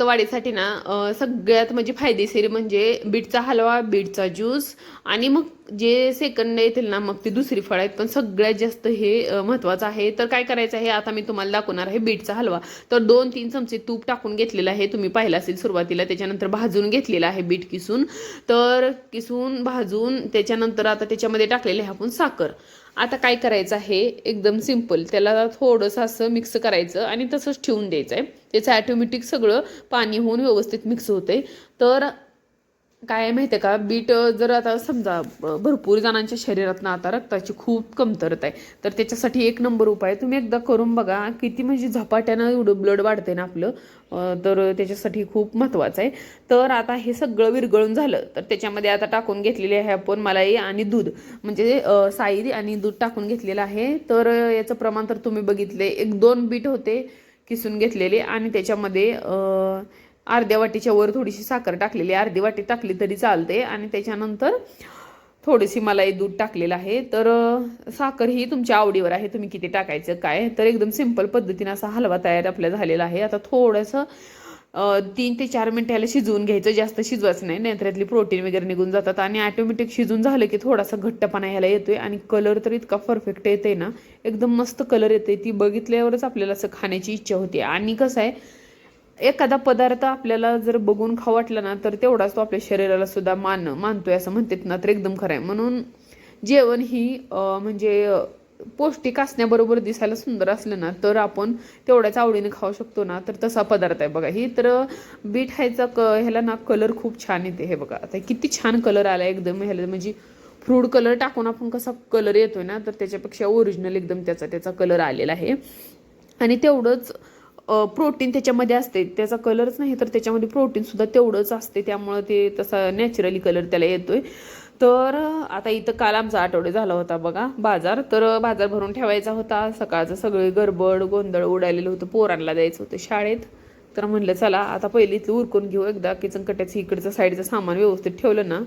रक्तवाढीसाठी ना सगळ्यात म्हणजे फायदेशीर म्हणजे बीटचा हलवा, बीटचा ज्यूस आणि मग जे सेकंड येतील ना मग ती दुसरी फळं आहेत, पण सगळ्यात जास्त हे महत्त्वाचं आहे. तर काय करायचं आहे आता मी तुम्हाला दाखवणार आहे बीटचा हलवा. तर 2-3 चमचे तूप टाकून घेतलेलं आहे, तुम्ही पाहिलं असेल सुरुवातीला. त्याच्यानंतर भाजून घेतलेलं आहे बीट किसून. तर किसून भाजून त्याच्यानंतर आता त्याच्यामध्ये टाकलेले आहे आपण साखर. आता काय करायचं आहे एकदम सिंपल, त्याला थोडंसं असं मिक्स करायचं आणि तसंच ठेवून द्यायचं आहे. त्याचं ॲटोमॅटिक सगळं पाणी होऊन व्यवस्थित मिक्स होते. तर काय माहिती आहे का, बीट जर आता समजा भरपूर जणांच्या शरीरात ना आता रक्ताची खूप कमतरता आहे, तर त्याच्यासाठी एक नंबर उपाय तुम्ही एकदा करून बघा. किती म्हणजे झपाट्यानं एवढं ब्लड वाढते ना आपलं, तर त्याच्यासाठी खूप महत्त्वाचं आहे. तर आता हे सगळं विरघळून झालं तर त्याच्यामध्ये आता टाकून घेतलेली आहे आपण मलाई आणि दूध, म्हणजे साई आणि दूध टाकून घेतलेलं आहे. तर याचं प्रमाण तर तुम्ही बघितले, 1-2 बीट होते किसून घेतलेले आणि त्याच्यामध्ये अर्ध्या वाटीच्या वर थोडीशी साखर टाकलेली, अर्धी वाटी टाकली तरी चालते आणि त्याच्यानंतर थोडीशी मलाई दूध टाकलेलं आहे. तर साखर ही तुमच्या आवडीवर आहे, तुम्ही किती टाकायचं काय. तर एकदम सिंपल पद्धतीने असा हलवा तयार आपला झालेला आहे. आता थोडंसं 3 ते 4 मिनिटं याला शिजवून घ्यायचं, जास्त शिजवायचं नाही, नाहीतर यातली प्रोटीन वगैरे निघून जातात. आणि ऑटोमॅटिक शिजून झालं की थोडासा घट्टपणा ह्याला येतोय आणि कलर तर इतका परफेक्ट येते ना, एकदम मस्त कलर येते. ती बघितल्यावरच आपल्याला असं खाण्याची इच्छा होते. आणि कसं आहे, एखादा पदार्थ आपल्याला जर बघून खाऊ वाटला ना तर तेवढाच तो आपल्या शरीराला सुद्धा मानतोय असं म्हणतात ना, तर एकदम खरं आहे. म्हणून जेवण ही म्हणजे पौष्टिक असण्याबरोबर दिसायला सुंदर असलं ना तर आपण तेवढ्याच आवडीने खाऊ शकतो ना, तर तसा पदार्थ आहे बघा ही. तर बीट ह्याचा ह्याला ना कलर खूप छान येते. हे बघा आता किती छान कलर आला एकदम ह्याला, म्हणजे फ्रूट कलर टाकून आपण कसा कलर येतोय ना, तर त्याच्यापेक्षा ओरिजिनल एकदम त्याचा कलर आलेला आहे. आणि तेवढंच प्रोटीन त्याच्यामध्ये असते, त्याचा कलरच नाही तर त्याच्यामध्ये प्रोटीन सुद्धा तेवढंच असते, त्यामुळं ते तसा नॅचरली कलर त्याला येतोय. तर आता इथं काल आमचा आठवडे झाला होता बघा बाजार, तर बाजार भरून ठेवायचा होता. सकाळचं सगळे गडबड गोंधळ उडालेलं होतं, पोरांना द्यायचं होतं शाळेत. तर म्हणलं चला आता पहिली इथलं उरकून घेऊ एकदा, किचन कट्याचं इकडचं साईडचं सामान व्यवस्थित ठेवलं ना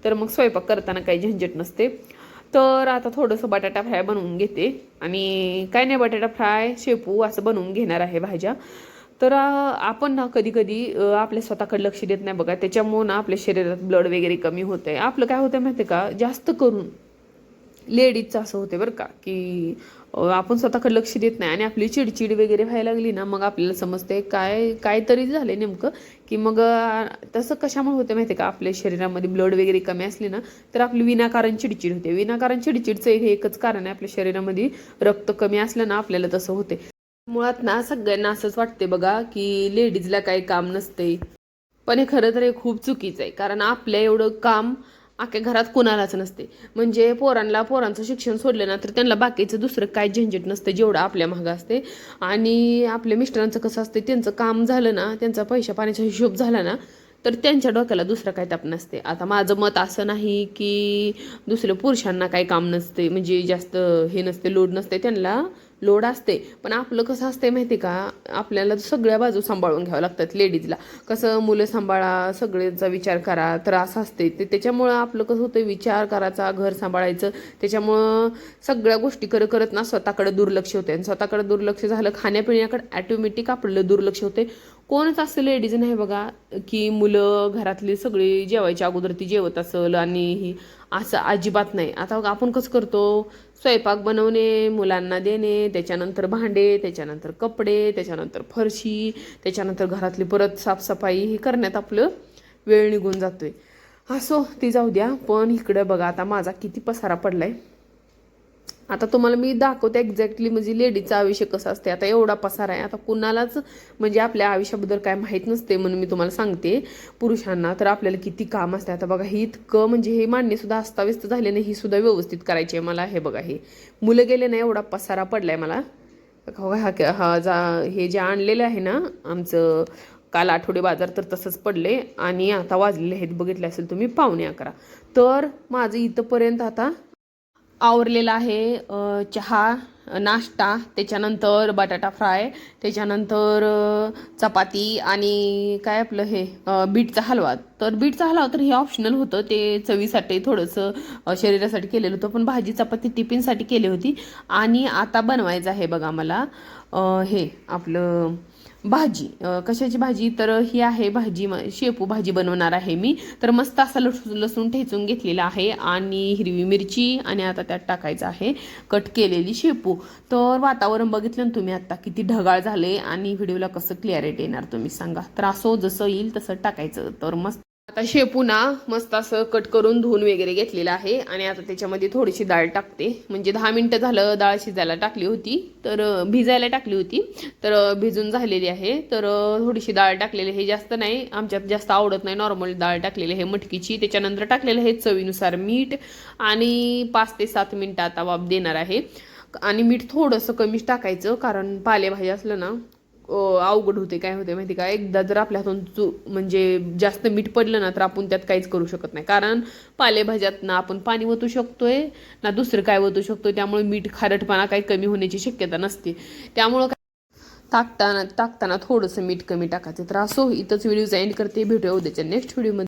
तर मग स्वयंपाक करताना काही झंझट नसते. तर आता थोडंसं बटाटा फ्राय बनवून घेते आणि काय नाही, बटाटा फ्राय शेपू असं बनवून घेणार आहे भाज्या. तर आपण ना कधी कधी आपल्या स्वतःकडे लक्ष देत नाही बघा, त्याच्यामुळं ना आपल्या शरीरात ब्लड वगैरे कमी होतं आहे. आपलं काय होतं माहिती आहे का, जास्त करून लेडीजचं असं होते बरं का, की आपण स्वतःकडे लक्ष देत नाही आणि आपली चिडचिड वगैरे व्हायला लागली ना मग आपल्याला समजते काय तरी झालं नेमकं. की मग तसं कशामुळे होतं माहिती आहे का, आपल्या शरीरामध्ये ब्लड वगैरे कमी असले ना तर आपली विनाकारण चिडचिड होते. विनाकारण चिडचिडचं हे एकच कारण आहे, आपल्या शरीरामध्ये रक्त कमी असलं ना आपल्याला तसं होते. मुळात ना सगळ्यांना असंच वाटते बघा की लेडीजला काही काम नसते, पण हे खरं तर हे खूप चुकीचं आहे. कारण आपल्या एवढं काम अख्ख्या घरात कुणालाच नसते. म्हणजे पोरांचं शिक्षण सोडलं ना तर त्यांना बाकीचं दुसरं काय झंझट नसतं जेवढं आपल्या मागं असते. आणि आपल्या मिस्टरांचं कसं असते, त्यांचं काम झालं ना, त्यांचा पैशा पाण्याचा हिशोब झाला ना तर त्यांच्या डोक्याला दुसरं काही ताप नसते. आता माझं मत असं नाही की दुसऱ्या पुरुषांना काही काम नसते, म्हणजे जास्त हे नसते, लोड नसते, त्यांना लोड असते. पण आपलं कसं असते माहिती का, आपल्याला सगळ्या बाजू सांभाळून घ्यावं लागतात लेडीजला. कसं मुलं सांभाळा, सगळ्यांचा विचार करा, तर असं असते ते. त्याच्यामुळं आपलं कसं होतं, विचार करायचा, घर सांभाळायचं, त्याच्यामुळं सगळ्या गोष्टी करत ना स्वतःकडे दुर्लक्ष होते. आणि स्वतःकडे दुर्लक्ष झालं, खाण्यापिण्याकडे ॲटोमॅटिक आपलं दुर्लक्ष होते. कोणच असं लेडीज नाही बघा की मुलं घरातली सगळी जेवायच्या अगोदर ती जेवत असेल आणि ही असं अजिबात नाही. आता आपण कसं करतो, स्वयंपाक बनवणे, मुलांना देणे, त्याच्यानंतर भांडे, त्याच्यानंतर कपडे, त्याच्यानंतर फरशी, त्याच्यानंतर घरातली परत साफसफाई हे करण्यात आपलं वेळ निघून जातोय. असो ती जाऊ द्या, पण इकडं बघा आता माझा किती पसारा पडलाय. आता तुम्हाला मी दाखवते एक्झॅक्टली म्हणजे लेडीजचं आयुष्य कसं असते. आता एवढा पसारा आहे, आता कुणालाच म्हणजे आपल्या आयुष्याबद्दल काय माहीत नसते म्हणून मी तुम्हाला सांगते. पुरुषांना तर आपल्याला किती काम असते. आता बघा ही इतकं म्हणजे हे मांडणी सुद्धा अस्ताव्यस्त झाले नाही, ही सुद्धा व्यवस्थित करायची आहे मला. हे बघा हे मुलं गेले नाही एवढा पसारा पडलाय मला. हे जे आणलेलं आहे ना आमचं काल आठवडे बाजार, तर तसंच पडले. आणि आता वाजलेले आहेत बघितले असेल तुम्ही 11:15. तर माझं इथंपर्यंत आता आवरलेला आहे. चहा, नाश्ता, त्याच्यानंतर बटाटा फ्राय, त्याच्यानंतर चपाती आणि काय आपलं हे बीटचा हलवा. तर बीटचा हलवा तर हे ऑप्शनल होतं, ते चवीसाठी थोडंसं शरीरासाठी केलेलं होतं, पण भाजी चपाती टिफिनसाठी केली होती. आणि आता बनवायचं आहे बघा मला हे आपलं भाजी कशाची भाजी तर ही आहे भाजी शेपू भाजी बनवणार आहे मी. तर मस्त असा लसूण ठेचून घेतलेला आहे आणि हिरवी मिरची आणि आता त्यात टाकायचं आहे कट केलेली शेपू. तर वातावरण बघितलं ना तुम्ही आता किती ढगाळ झाले आणि व्हिडिओला कसं क्लॅरिटी येणार तुम्ही सांगा. तर असं जसं येईल तसं टाकायचं. तर मस्त आता शेपू ना मस्त असं कट करून धुवून वगैरे घेतलेलं आहे आणि आता त्याच्यामध्ये थोडीशी डाळ टाकते. म्हणजे 10 मिनिटं झालं डाळ शिजायला टाकली होती, तर भिजायला टाकली होती, तर भिजून झालेली आहे. तर थोडीशी डाळ टाकलेली आहे, जास्त नाही, आमच्यात जास्त आवडत नाही, नॉर्मल डाळ टाकलेली आहे मटकीची. त्याच्यानंतर टाकलेलं आहे चवीनुसार मीठ आणि 5 ते 7 मिनिटं आता वाफ देणार आहे. आणि मीठ थोडंसं कमीच टाकायचं, कारण पालेभाजी असलं ना अवघड होते. काय होते माहिती का, एकदा जर आपल्या हातून म्हणजे जास्त मीठ पडलं ना तर आपण त्यात काहीच करू शकत नाही. कारण पालेभाज्यात ना आपण पाणी ओतू शकतोय ना दुसरं काय ओतू शकतोय, त्यामुळे मीठ खारटपणा काही कमी होण्याची शक्यता नसते. त्यामुळं टाकताना थोडंसं मीठ कमी टाकायचं. तर असो इथंच व्हिडिओ एंड करते. भेटूया उद्याच्या नेक्स्ट व्हिडिओमध्ये.